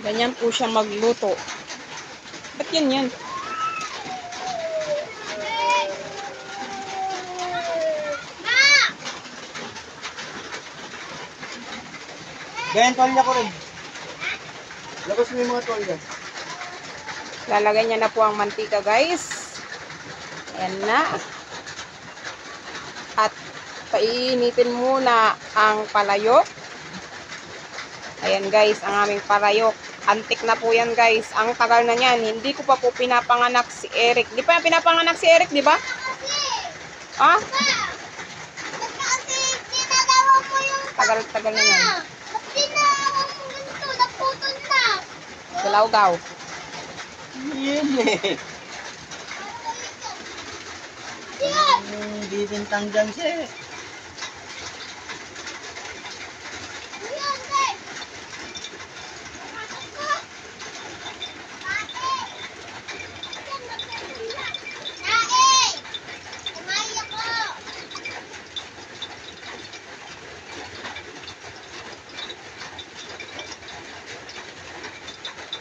Ganyan po siya magluto. Ba't yan? Ganyan, tolya ko rin. Labas mo yung mga tolya. Lalagay niya na po ang mantika, guys. Ayan na. At painitin muna ang palayok. Ayan, guys, ang aming palayok. Antik na po yan, guys. Ang tagal na niyan. Hindi ko pa po pinapanganak si Eric. Di pa pinapanganak si Eric, di ba? Ah? Tagal-tagal na yan. Galaw-gaw. Yan eh. Bibintang dyan siya eh.